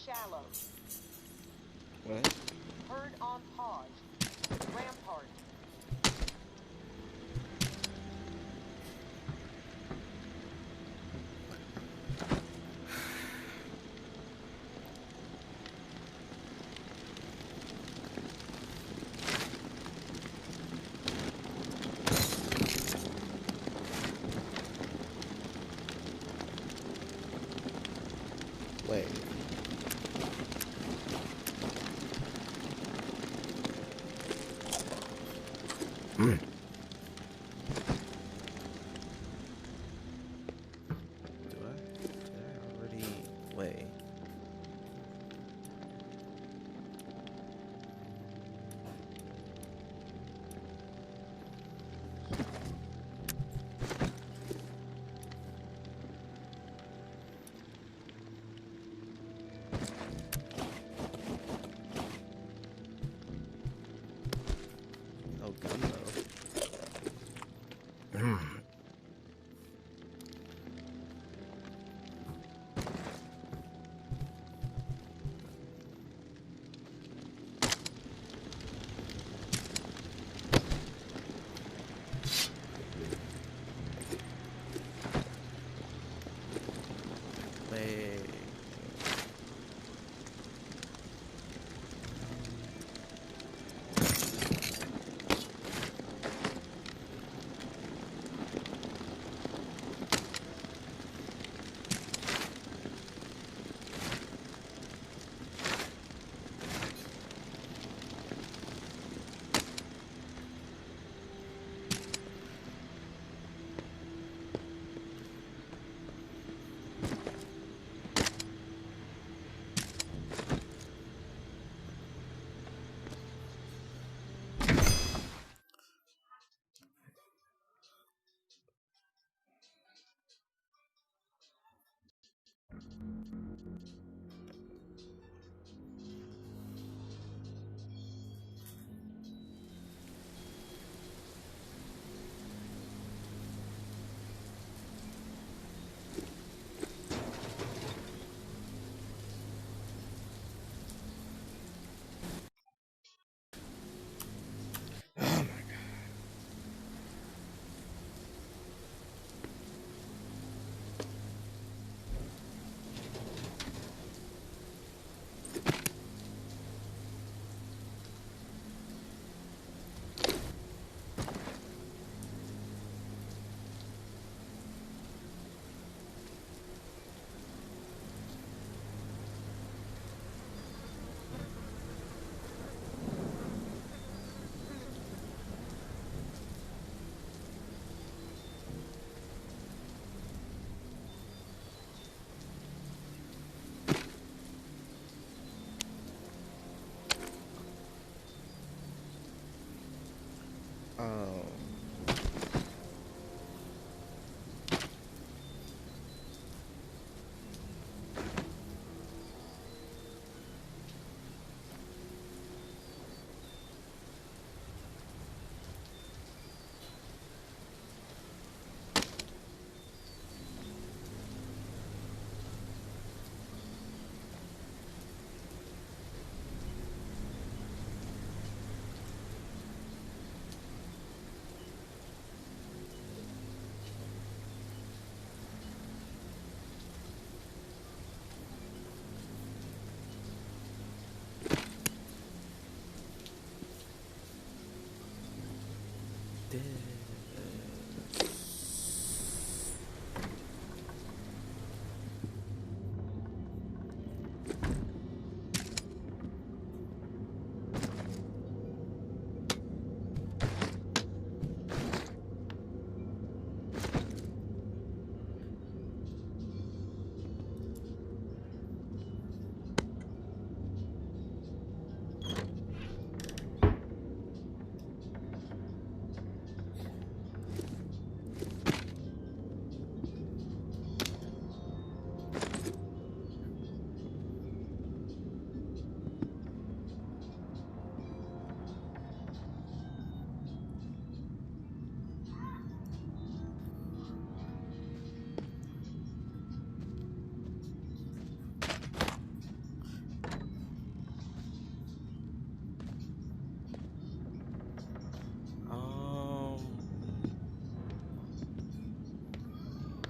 shallow. What? Herd on pause. Rampart. Wait. Do I? Did I already? Wait.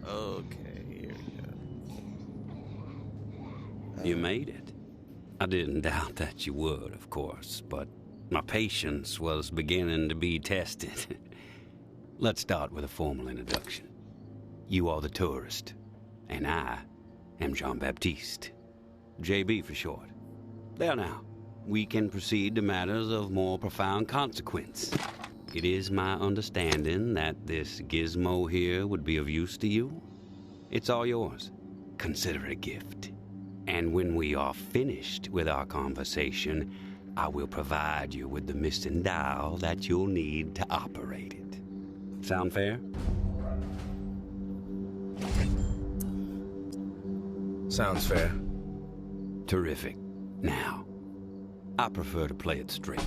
Okay, here we go. You made it. I didn't doubt that you would, of course, but my patience was beginning to be tested. Let's start with a formal introduction. You are the tourist, and I am Jean-Baptiste. JB for short. There now, we can proceed to matters of more profound consequence. It is my understanding that this gizmo here would be of use to you. It's all yours. Consider it a gift. And when we are finished with our conversation, I will provide you with the missing dial that you'll need to operate it. Sound fair? Sounds fair. Terrific. Now, I prefer to play it straight.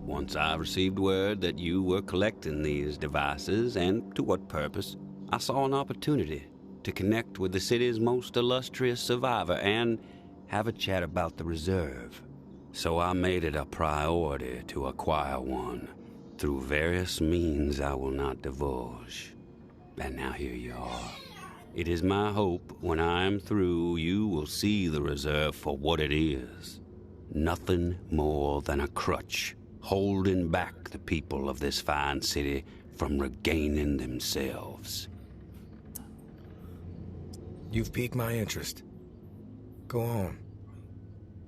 Once I received word that you were collecting these devices, and to what purpose, I saw an opportunity to connect with the city's most illustrious survivor and have a chat about the reserve. So I made it a priority to acquire one, through various means I will not divulge. And now here you are. It is my hope when I am through, you will see the reserve for what it is. Nothing more than a crutch, holding back the people of this fine city from regaining themselves. You've piqued my interest. Go on.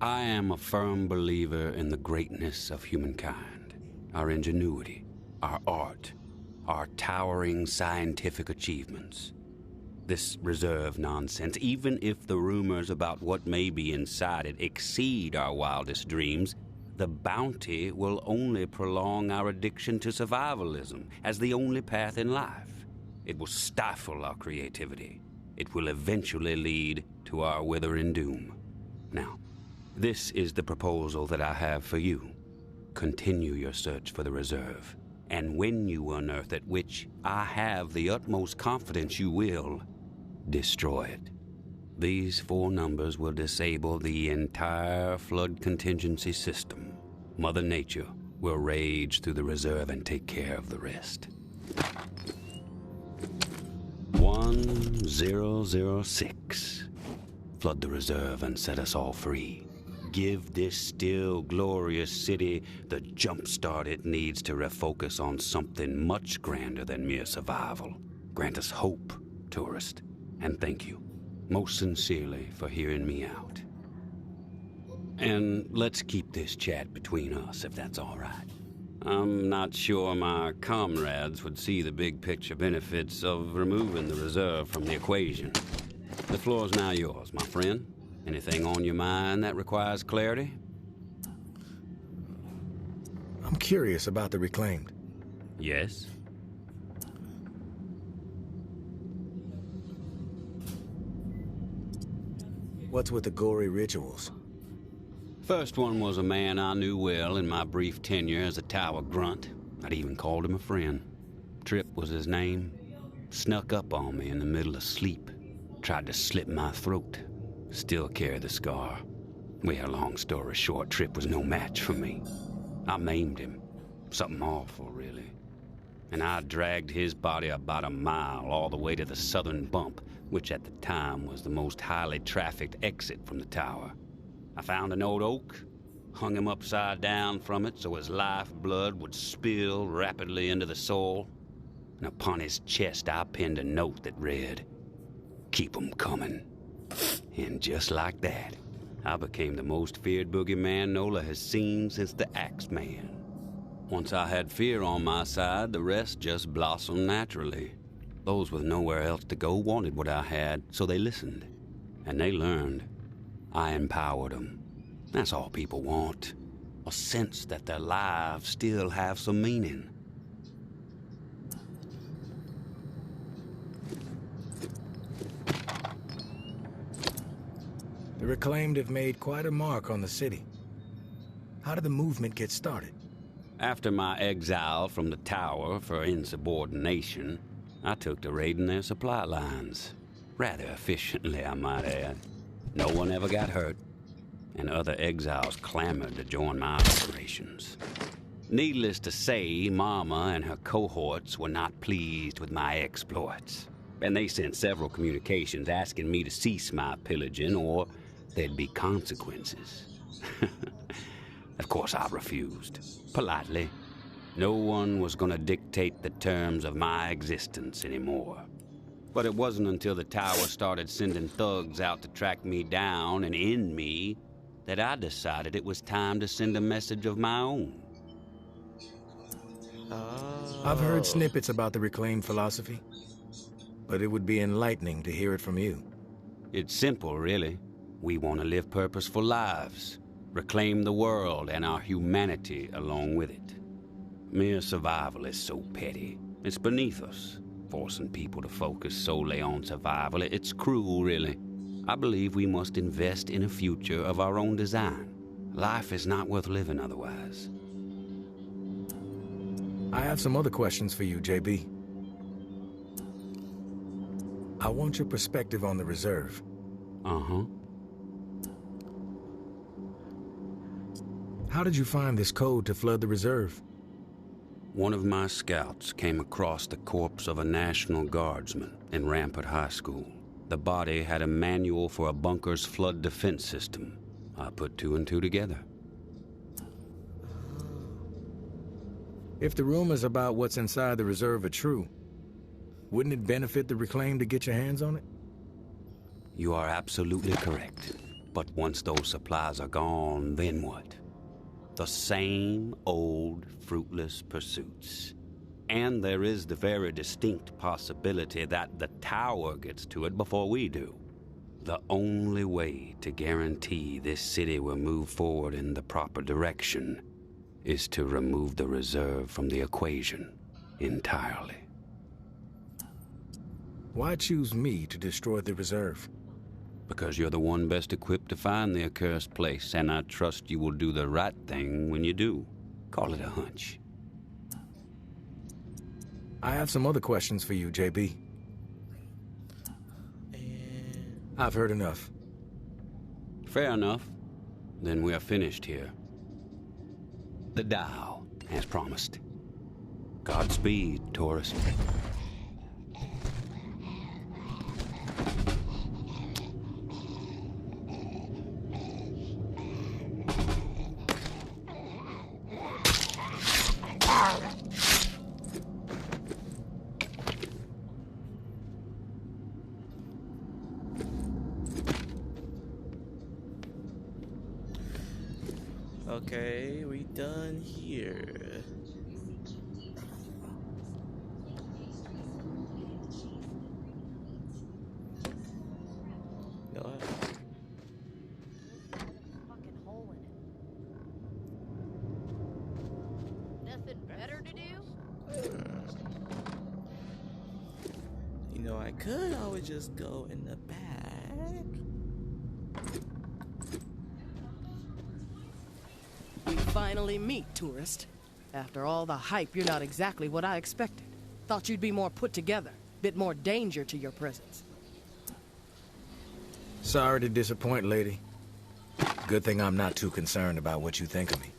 I am a firm believer in the greatness of humankind, our ingenuity, our art, our towering scientific achievements. This reserve nonsense, even if the rumors about what may be inside it exceed our wildest dreams, the bounty will only prolong our addiction to survivalism as the only path in life. It will stifle our creativity. It will eventually lead to our withering doom. Now, this is the proposal that I have for you. Continue your search for the reserve, and when you unearth it, which I have the utmost confidence you will, destroy it. These 4 numbers will disable the entire flood contingency system. Mother Nature will rage through the reserve and take care of the rest. 1006. Flood the reserve and set us all free. Give this still glorious city the jump start it needs to refocus on something much grander than mere survival. Grant us hope, tourist, and thank you, most sincerely, for hearing me out. And let's keep this chat between us, if that's all right. I'm not sure my comrades would see the big picture benefits of removing the reserve from the equation. The floor's now yours, my friend. Anything on your mind that requires clarity? I'm curious about the Reclaimed. Yes? What's with the gory rituals? First one was a man I knew well in my brief tenure as a tower grunt. I'd even called him a friend. Trip was his name. Snuck up on me in the middle of sleep. Tried to slit my throat. Still carry the scar. Well, long story short, Trip was no match for me. I maimed him. Something awful, really. And I dragged his body about a mile all the way to the southern bump, which at the time was the most highly trafficked exit from the tower. I found an old oak, hung him upside down from it so his lifeblood would spill rapidly into the soil, and upon his chest I pinned a note that read, "Keep 'em coming." And just like that, I became the most feared boogeyman Nola has seen since the Axeman. Once I had fear on my side, the rest just blossomed naturally. Those with nowhere else to go wanted what I had, so they listened. And they learned. I empowered them. That's all people want. A sense that their lives still have some meaning. The Reclaimed have made quite a mark on the city. How did the movement get started? After my exile from the tower for insubordination, I took to raiding their supply lines. Rather efficiently, I might add. No one ever got hurt, and other exiles clamored to join my operations. Needless to say, Mama and her cohorts were not pleased with my exploits. and they sent several communications asking me to cease my pillaging or there'd be consequences. Of course, I refused, politely. No one was gonna dictate the terms of my existence anymore. But it wasn't until the tower started sending thugs out to track me down and end me that I decided it was time to send a message of my own. I've heard snippets about the Reclaim philosophy, but it would be enlightening to hear it from you. It's simple, really. We want to live purposeful lives, reclaim the world and our humanity along with it. Mere survival is so petty. It's beneath us, forcing people to focus solely on survival. It's cruel, really. I believe we must invest in a future of our own design. Life is not worth living otherwise. I have some other questions for you, JB. I want your perspective on the reserve. Uh-huh. How did you find this code to flood the reserve? One of my scouts came across the corpse of a National Guardsman in Rampart High School. The body had a manual for a bunker's flood defense system. I put two and two together. If the rumors about what's inside the reserve are true, wouldn't it benefit the Reclaim to get your hands on it? You are absolutely correct. But once those supplies are gone, then what? The same old fruitless pursuits. And there is the very distinct possibility that the tower gets to it before we do. The only way to guarantee this city will move forward in the proper direction is to remove the reserve from the equation entirely. Why choose me to destroy the reserve? Because you're the one best equipped to find the accursed place, and I trust you will do the right thing when you do. Call it a hunch. I have some other questions for you, JB. I've heard enough. Fair enough. Then we are finished here. The dial, as promised. Godspeed, tourist. Okay, we done here. Go ahead. Fucking hole in it. Nothing better to do? You know, I could always just go in the back. We finally meet, tourist. After all the hype, you're not exactly what I expected. Thought you'd be more put together, bit more danger to your presence. Sorry to disappoint, lady. Good thing I'm not too concerned about what you think of me.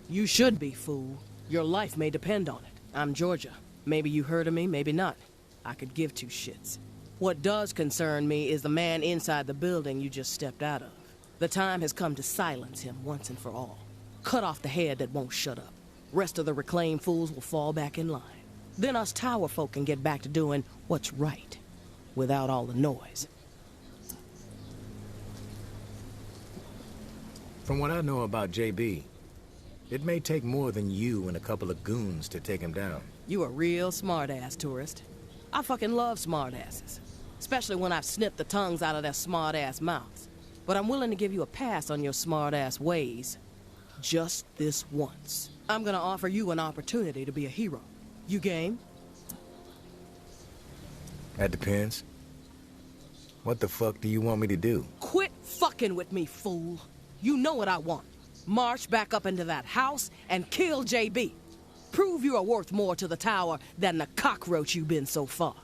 You should be, fool. Your life may depend on it. I'm Georgia. Maybe you heard of me, maybe not. I could give two shits. What does concern me is the man inside the building you just stepped out of. The time has come to silence him once and for all. Cut off the head that won't shut up. Rest of the Reclaim fools will fall back in line. Then us tower folk can get back to doing what's right, without all the noise. From what I know about JB, it may take more than you and a couple of goons to take him down. You a real smart-ass, tourist. I fucking love smart-asses. Especially when I've snipped the tongues out of their smart-ass mouths. But I'm willing to give you a pass on your smart-ass ways. Just this once. I'm gonna offer you an opportunity to be a hero. You game? That depends. What the fuck do you want me to do? Quit fucking with me, fool. You know what I want. March back up into that house and kill JB. Prove you are worth more to the tower than the cockroach you've been so far.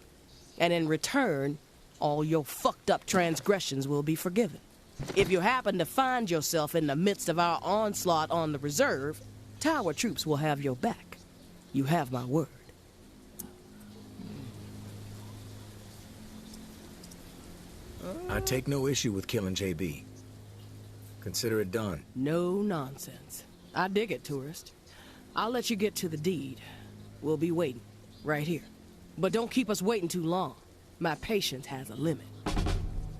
And in return, all your fucked up transgressions will be forgiven. If you happen to find yourself in the midst of our onslaught on the reserve, tower troops will have your back. You have my word. I take no issue with killing JB. Consider it done. No nonsense. I dig it, tourist. I'll let you get to the deed. We'll be waiting, right here. But don't keep us waiting too long. My patience has a limit.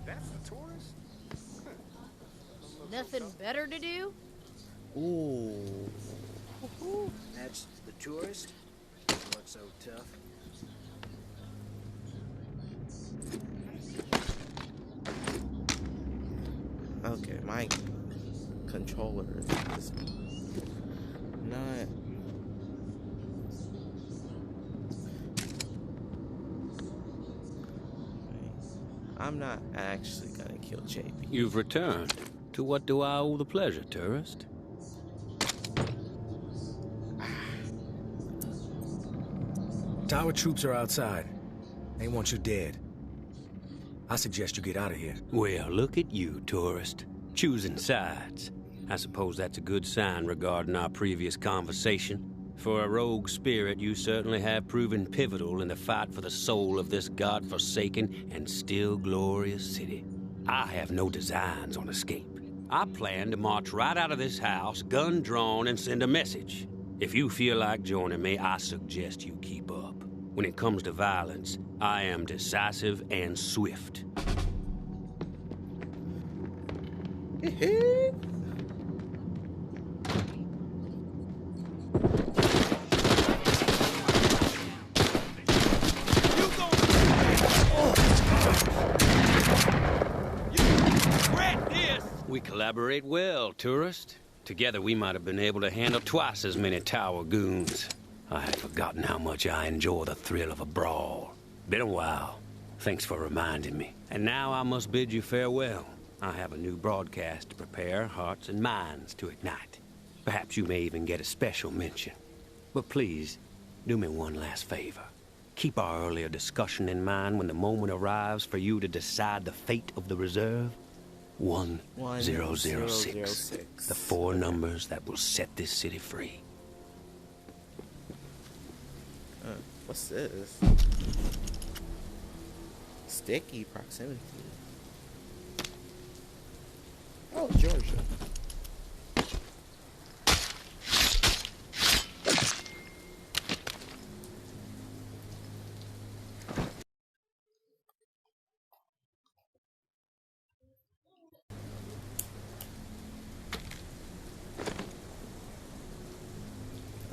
That's the tourist? Nothing better to do? Ooh. That's the tourist? What's so tough? Okay, my controller is not. I'm not actually gonna kill JB. You've returned. To what do I owe the pleasure, tourist? Tower troops are outside. They want you dead. I suggest you get out of here. Well, look at you, tourist. Choosing sides. I suppose that's a good sign regarding our previous conversation. For a rogue spirit, you certainly have proven pivotal in the fight for the soul of this godforsaken and still glorious city. I have no designs on escape. I plan to march right out of this house, gun drawn, and send a message. If you feel like joining me, I suggest you keep up. When it comes to violence, I am decisive and swift. We collaborate well, tourist. Together we might have been able to handle twice as many tower goons. I had forgotten how much I enjoy the thrill of a brawl. Been a while. Thanks for reminding me. And now I must bid you farewell. I have a new broadcast to prepare, hearts and minds to ignite. Perhaps you may even get a special mention. But please, do me one last favor. Keep our earlier discussion in mind when the moment arrives for you to decide the fate of the reserve. 1006. The 4 numbers that will set this city free. What's this? Sticky proximity. Oh, Georgia.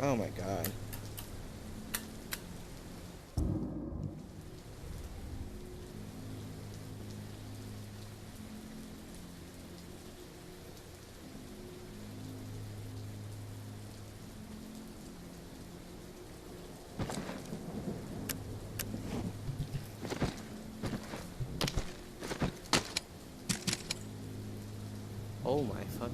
Oh my god. Oh my fuck.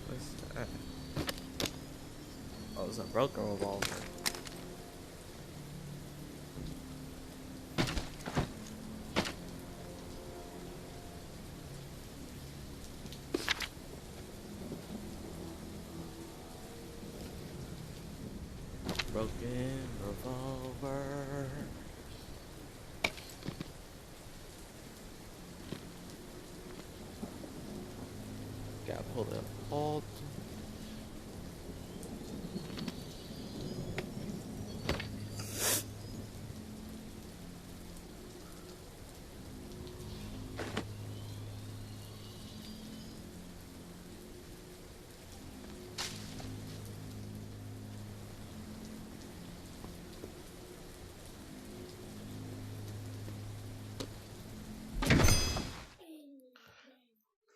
What's that? Oh, it's a broken revolver. Broken revolver. Gotta pull the alt.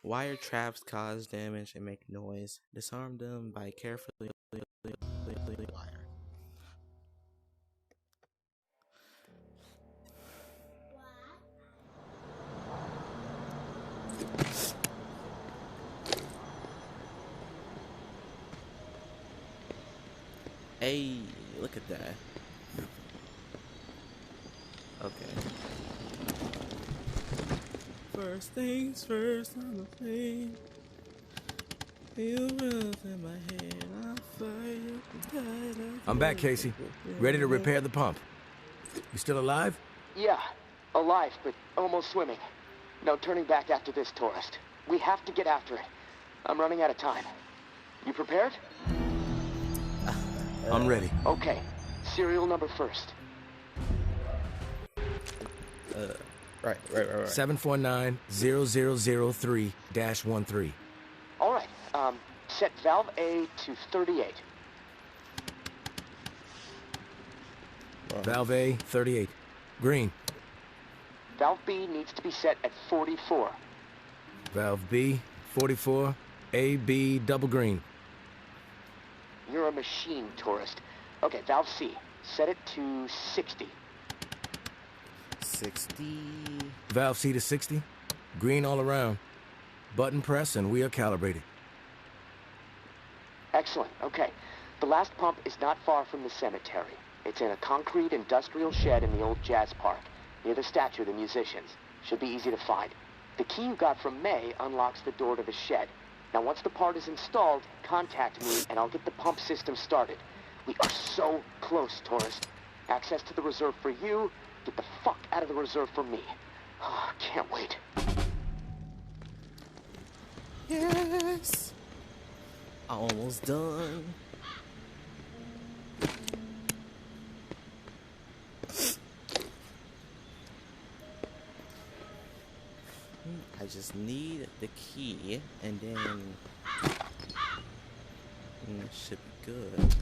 Wire traps cause damage and make noise. Disarm them by carefully wire. Hey, look at that. Okay. First things first on the plane. Feel breath in my head. I'm back, Casey. Ready to repair the pump. You still alive? Yeah, alive, but almost swimming. No turning back after this, tourist. We have to get after it. I'm running out of time. You prepared? I'm ready. Okay. Serial number first. Right. 749-0003-13. All right. Set valve A to 38. Valve A, 38. Green. Valve B needs to be set at 44. Valve B, 44. A, B, double green. You're a machine, tourist. Okay, valve C. Set it to 60. 60. Valve C to 60. Green all around. Button press and we are calibrated. Excellent. Okay. The last pump is not far from the cemetery. It's in a concrete industrial shed in the old jazz park, near the statue of the musicians. Should be easy to find. The key you got from May unlocks the door to the shed. Now, once the part is installed, contact me and I'll get the pump system started. We are so close, tourist. Access to the reserve for you. Get the fuck out of the reserve for me. Oh, can't wait. Yes. Almost done. I just need the key, and then it should be good.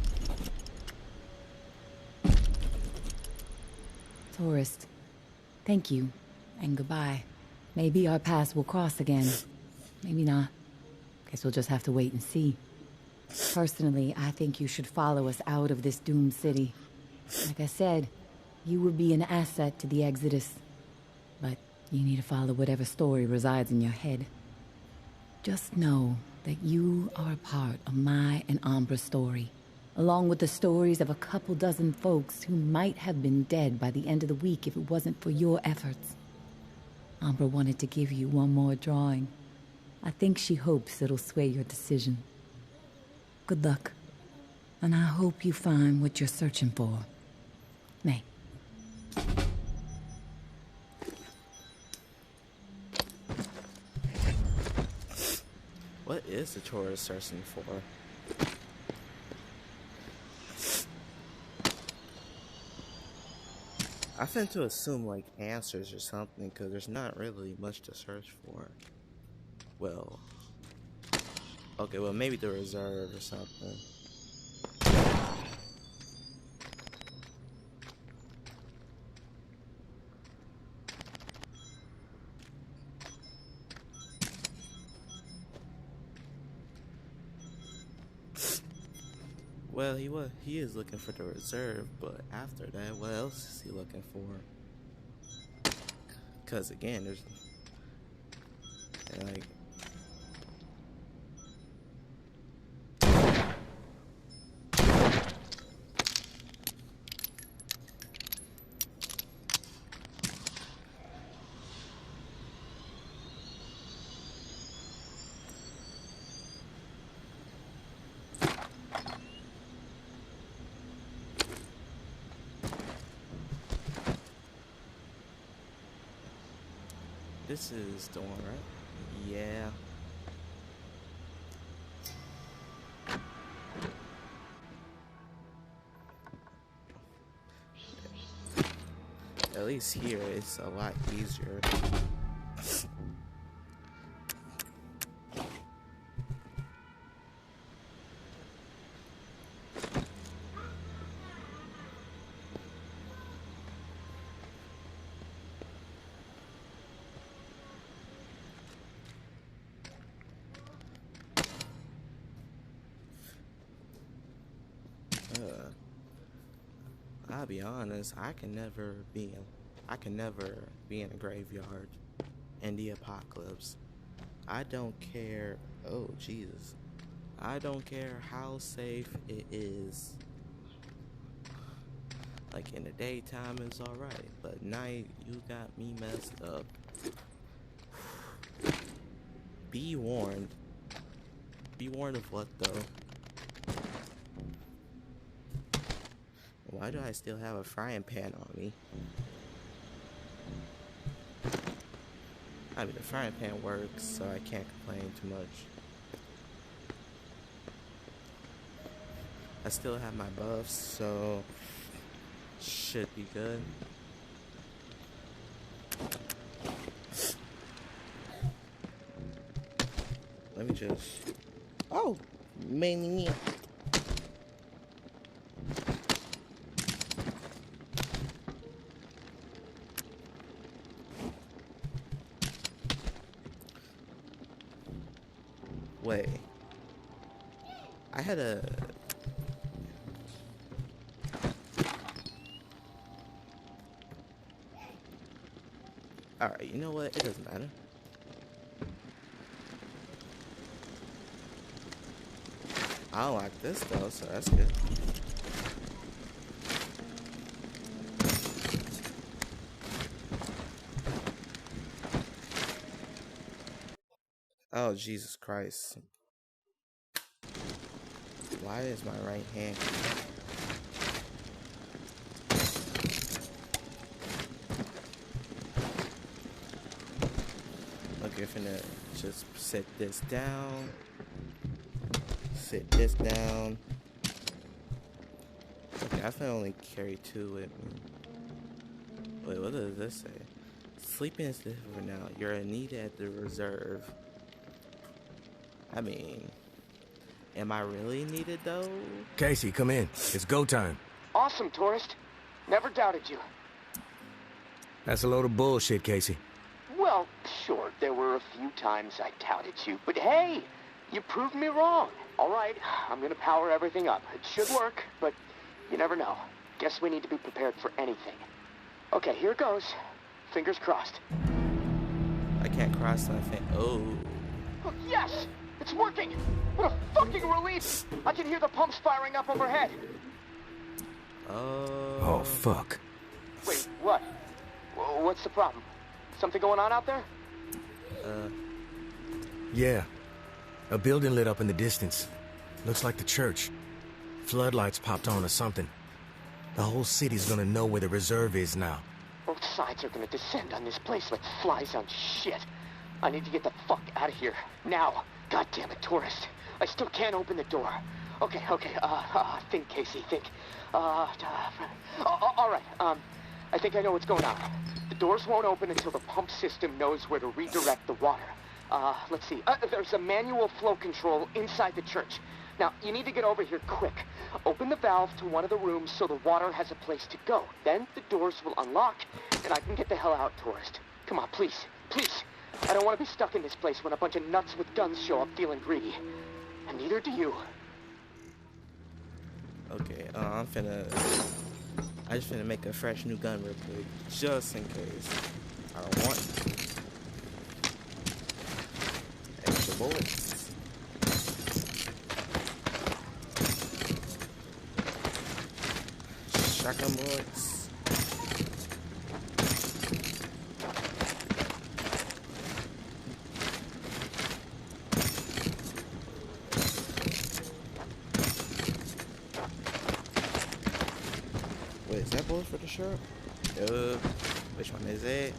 Tourist, thank you, and goodbye. Maybe our paths will cross again. Maybe not. Guess we'll just have to wait and see. Personally, I think you should follow us out of this doomed city. Like I said, you would be an asset to the Exodus. But you need to follow whatever story resides in your head. Just know that you are a part of my and Ambra's story, along with the stories of a couple dozen folks who might have been dead by the end of the week if it wasn't for your efforts. Ambra wanted to give you one more drawing. I think she hopes it'll sway your decision. Good luck, and I hope you find what you're searching for. May. What is the tourist searching for? I tend to assume like answers or something because there's not really much to search for. Well, okay, well maybe the reserve or something. Well, he is looking for the reserve, but after that, what else is he looking for? Because again, there's like this is the one, right? Yeah. At least here it's a lot easier. I'll be honest, I can never be in a graveyard in the apocalypse. I don't care. Oh Jesus, I don't care how safe it is. Like in the daytime it's alright, but night you got me messed up. Be warned. Be warned of what though? Why do I still have a frying pan on me? I mean, the frying pan works, so I can't complain too much. I still have my buffs, so should be good. Let me just... Oh! Man. Wait. I had a... Alright, you know what? It doesn't matter. I don't like this though, so that's good. Oh, Jesus Christ. Why is my right hand... Okay, I'm finna just set this down. Sit this down. Okay, I can only carry 2 with me. Wait, what does this say? Sleeping is different now. You're needed at the reserve. I mean, am I really needed though? Casey, come in. It's go time. Awesome, tourist. Never doubted you. That's a load of bullshit, Casey. Well, sure, there were a few times I doubted you, but hey, you proved me wrong. All right, I'm gonna power everything up. It should work, but you never know. Guess we need to be prepared for anything. Okay, here goes. Fingers crossed. I can't cross nothing. Oh. Oh, yes! It's working! What a fucking relief! I can hear the pumps firing up overhead. Oh, fuck. Wait, what? What's the problem? Something going on out there? Yeah. A building lit up in the distance. Looks like the church. Floodlights popped on or something. The whole city's gonna know where the reserve is now. Both sides are gonna descend on this place like flies on shit. I need to get the fuck out of here. Now. God damn it, tourist. I still can't open the door. Okay, think, Casey, think. All right, I think I know what's going on. The doors won't open until the pump system knows where to redirect the water. Let's see. There's a manual flow control inside the church. Now, you need to get over here quick. Open the valve to one of the rooms so the water has a place to go. Then the doors will unlock, and I can get the hell out, tourist. Come on, please, please. I don't want to be stuck in this place when a bunch of nuts with guns show up feeling greedy. And neither do you. Okay, I just finna make a fresh new gun real quick, just in case. I don't want extra bullets. Shotgun bullets. Wait, is that bullet for the shirt? Which one is it?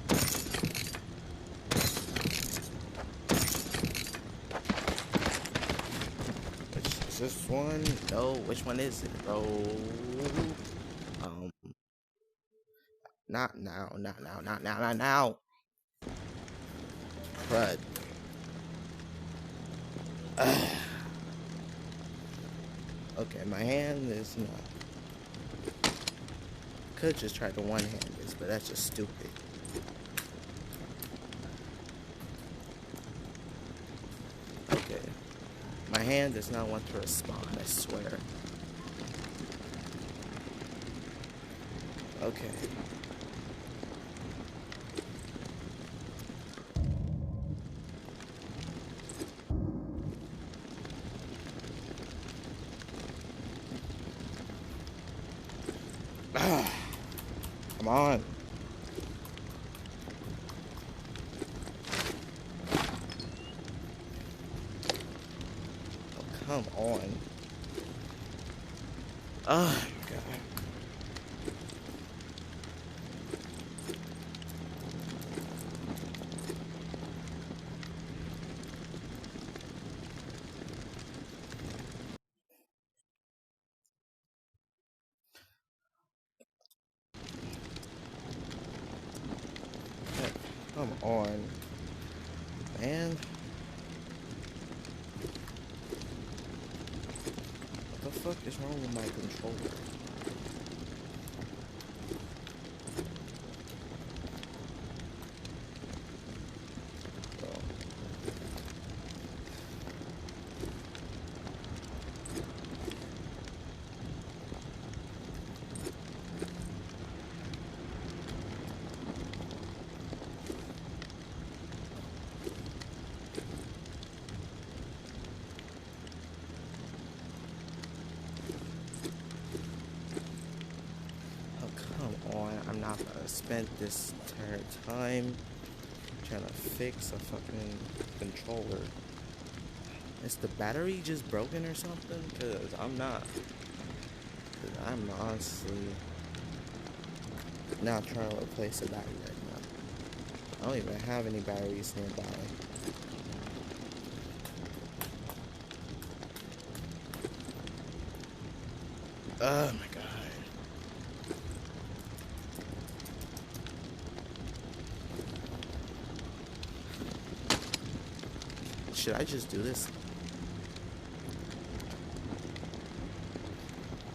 Which is this one? No, which one is it, bro? Not now. Crud. Okay, my hand is not. Could just try to one-hand this, but that's just stupid. Okay. My hand does not want to respond, I swear. Okay. Come on. Oh, come on. Oh, God. Come on, man. What the fuck is wrong with my controller? I'm not gonna spend this entire time trying to fix a fucking controller. Is the battery just broken or something? Cause I'm honestly not trying to replace the battery right now. I don't even have any batteries nearby. Oh my god. Should I just do this?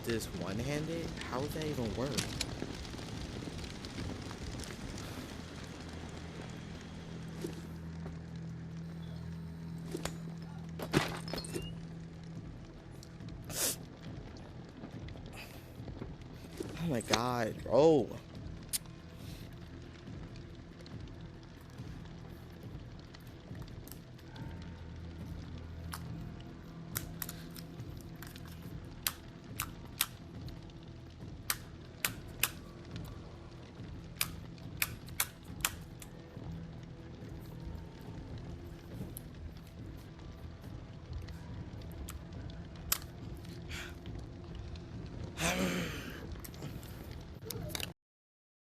This one-handed? How would that even work? Oh my god, bro.